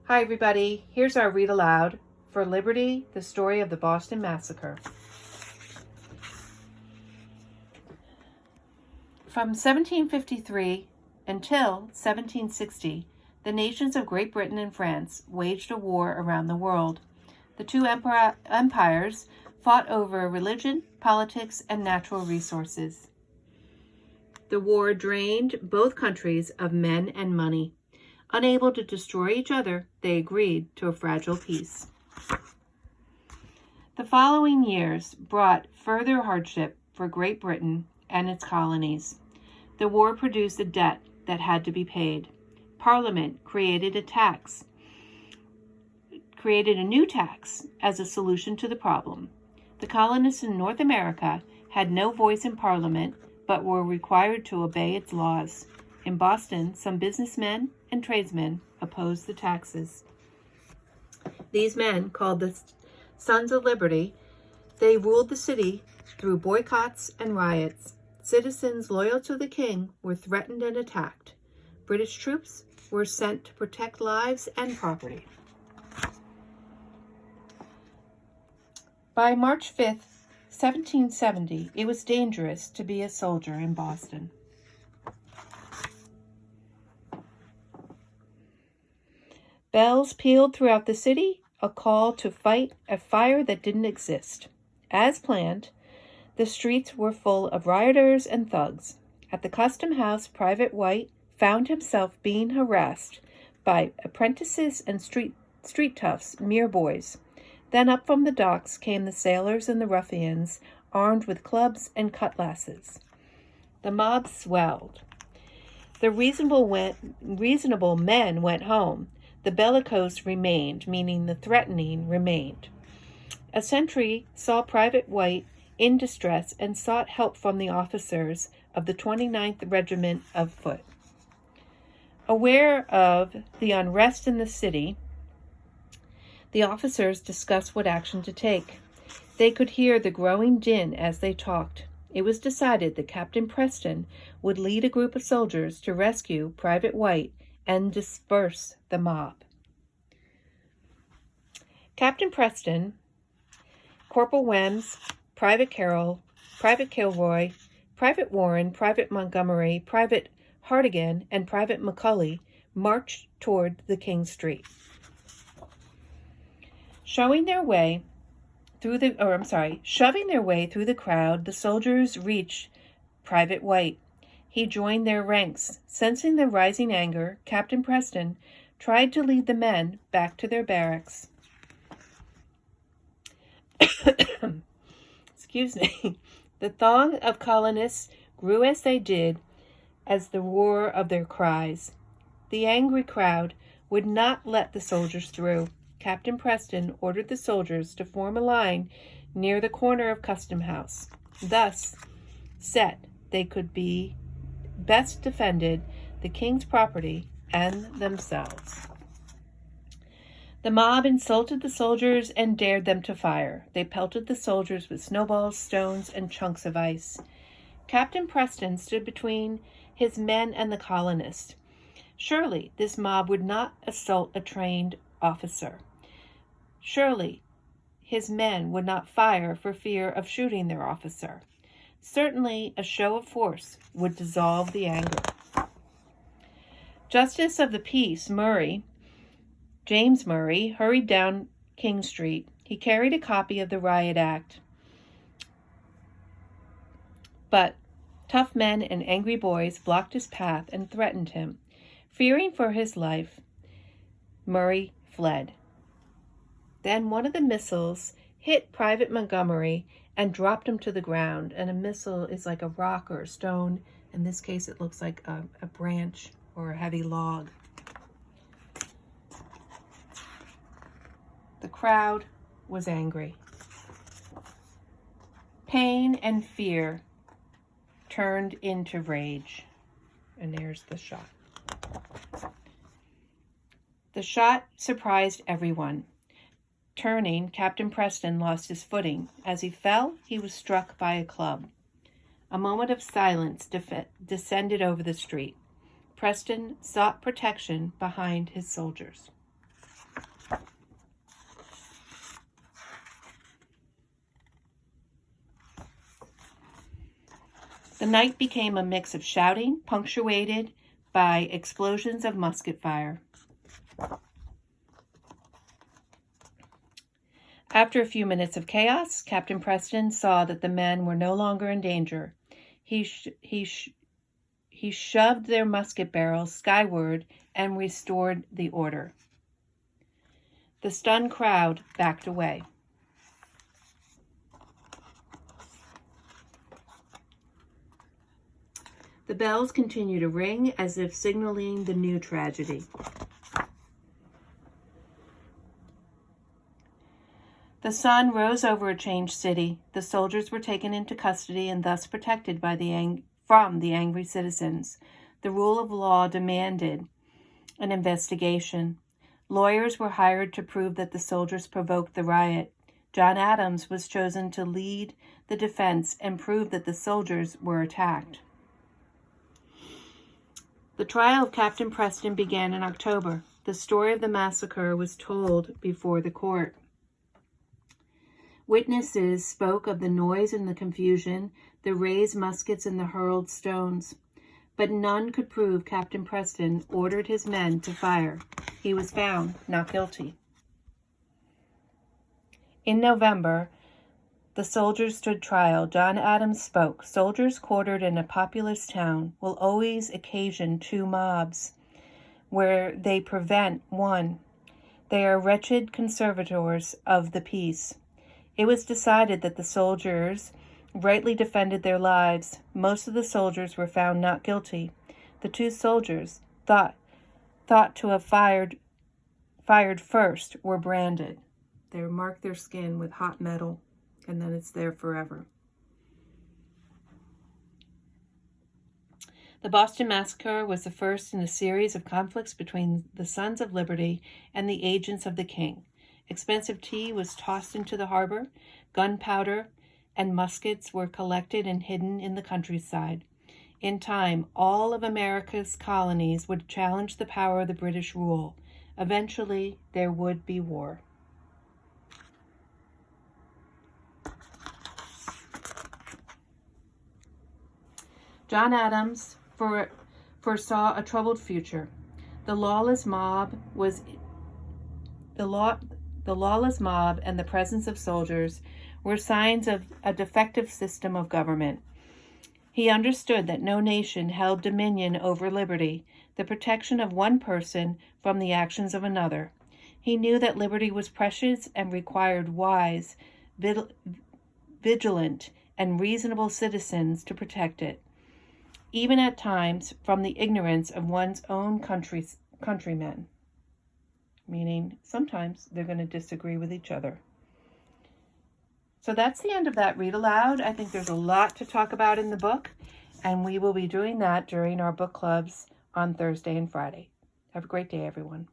Hi everybody, here's our read aloud for Liberty, the story of the Boston Massacre. From 1753 until 1760, the nations of Great Britain and France waged a war around the world. The two empires fought over religion, politics, and natural resources. The war drained both countries of men and money. Unable to destroy each other, they agreed to a fragile peace. The following years brought further hardship for Great Britain and its colonies. The war produced a debt that had to be paid. Parliament created a new tax as a solution to the problem. The colonists in North America had no voice in Parliament, but were required to obey its laws. In Boston, some businessmen and tradesmen opposed the taxes. These men, called the Sons of Liberty, they ruled the city through boycotts and riots. Citizens loyal to the king were threatened and attacked. British troops were sent to protect lives and property. By March 5th, 1770, it was dangerous to be a soldier in Boston. Bells pealed throughout the city, a call to fight a fire that didn't exist. As planned, the streets were full of rioters and thugs. At the Custom House, Private White found himself being harassed by apprentices and street toughs, mere boys. Then up from the docks came the sailors and the ruffians, armed with clubs and cutlasses. The mob swelled. The reasonable men went home. The bellicose remained, meaning the threatening remained. A sentry saw Private White in distress and sought help from the officers of the 29th Regiment of Foot. Aware of the unrest in the city, the officers discussed what action to take. They could hear the growing din as they talked. It was decided that Captain Preston would lead a group of soldiers to rescue Private White and disperse the mob. Captain Preston, Corporal Wems, Private Carroll, Private Kilroy, Private Warren, Private Montgomery, Private Hartigan, and Private McCulley marched toward the King Street. Shoving their way through the crowd, the soldiers reached Private White. He joined their ranks. Sensing the rising anger, Captain Preston tried to lead the men back to their barracks. Excuse me. The throng of colonists grew as they did, as the roar of their cries. The angry crowd would not let the soldiers through. Captain Preston ordered the soldiers to form a line near the corner of Custom House. Thus set, they could be best defended the king's property and themselves. The mob insulted the soldiers and dared them to fire. They pelted the soldiers with snowballs, stones, and chunks of ice. Captain Preston stood between his men and the colonists. Surely this mob would not assault a trained officer. Surely his men would not fire for fear of shooting their officer. Certainly a show of force would dissolve the anger. Justice of the Peace, James Murray, hurried down King Street. He carried a copy of the Riot Act. But tough men and angry boys blocked his path and threatened him. Fearing for his life, Murray fled. Then one of the missiles hit Private Montgomery and dropped him to the ground. And a missile is like a rock or a stone. In this case, it looks like a branch or a heavy log. The crowd was angry. Pain and fear turned into rage. And there's the shot. The shot surprised everyone. Turning, Captain Preston lost his footing. As he fell, he was struck by a club. A moment of silence descended over the street. Preston sought protection behind his soldiers. The night became a mix of shouting, punctuated by explosions of musket fire. After a few minutes of chaos, Captain Preston saw that the men were no longer in danger. He shoved their musket barrels skyward and restored the order. The stunned crowd backed away. The bells continued to ring as if signaling the new tragedy. The sun rose over a changed city. The soldiers were taken into custody and thus protected by from the angry citizens. The rule of law demanded an investigation. Lawyers were hired to prove that the soldiers provoked the riot. John Adams was chosen to lead the defense and prove that the soldiers were attacked. The trial of Captain Preston began in October. The story of the massacre was told before the court. Witnesses spoke of the noise and the confusion, the raised muskets and the hurled stones. But none could prove Captain Preston ordered his men to fire. He was found not guilty. In November, the soldiers stood trial. John Adams spoke. Soldiers quartered in a populous town will always occasion two mobs, where they prevent one. They are wretched conservators of the peace. It was decided that the soldiers rightly defended their lives. Most of the soldiers were found not guilty. The two soldiers thought to have fired first were branded. They marked their skin with hot metal, and then it's there forever. The Boston Massacre was the first in a series of conflicts between the Sons of Liberty and the agents of the king. Expensive tea was tossed into the harbor. Gunpowder and muskets were collected and hidden in the countryside. In time, all of America's colonies would challenge the power of the British rule. Eventually, there would be war. John Adams foresaw a troubled future. The lawless mob and the presence of soldiers were signs of a defective system of government. He understood that no nation held dominion over liberty, the protection of one person from the actions of another. He knew that liberty was precious and required wise, vigilant, and reasonable citizens to protect it, even at times from the ignorance of one's own countrymen. Meaning sometimes they're going to disagree with each other. So that's the end of that read aloud. I think there's a lot to talk about in the book, and we will be doing that during our book clubs on Thursday and Friday. Have a great day, everyone.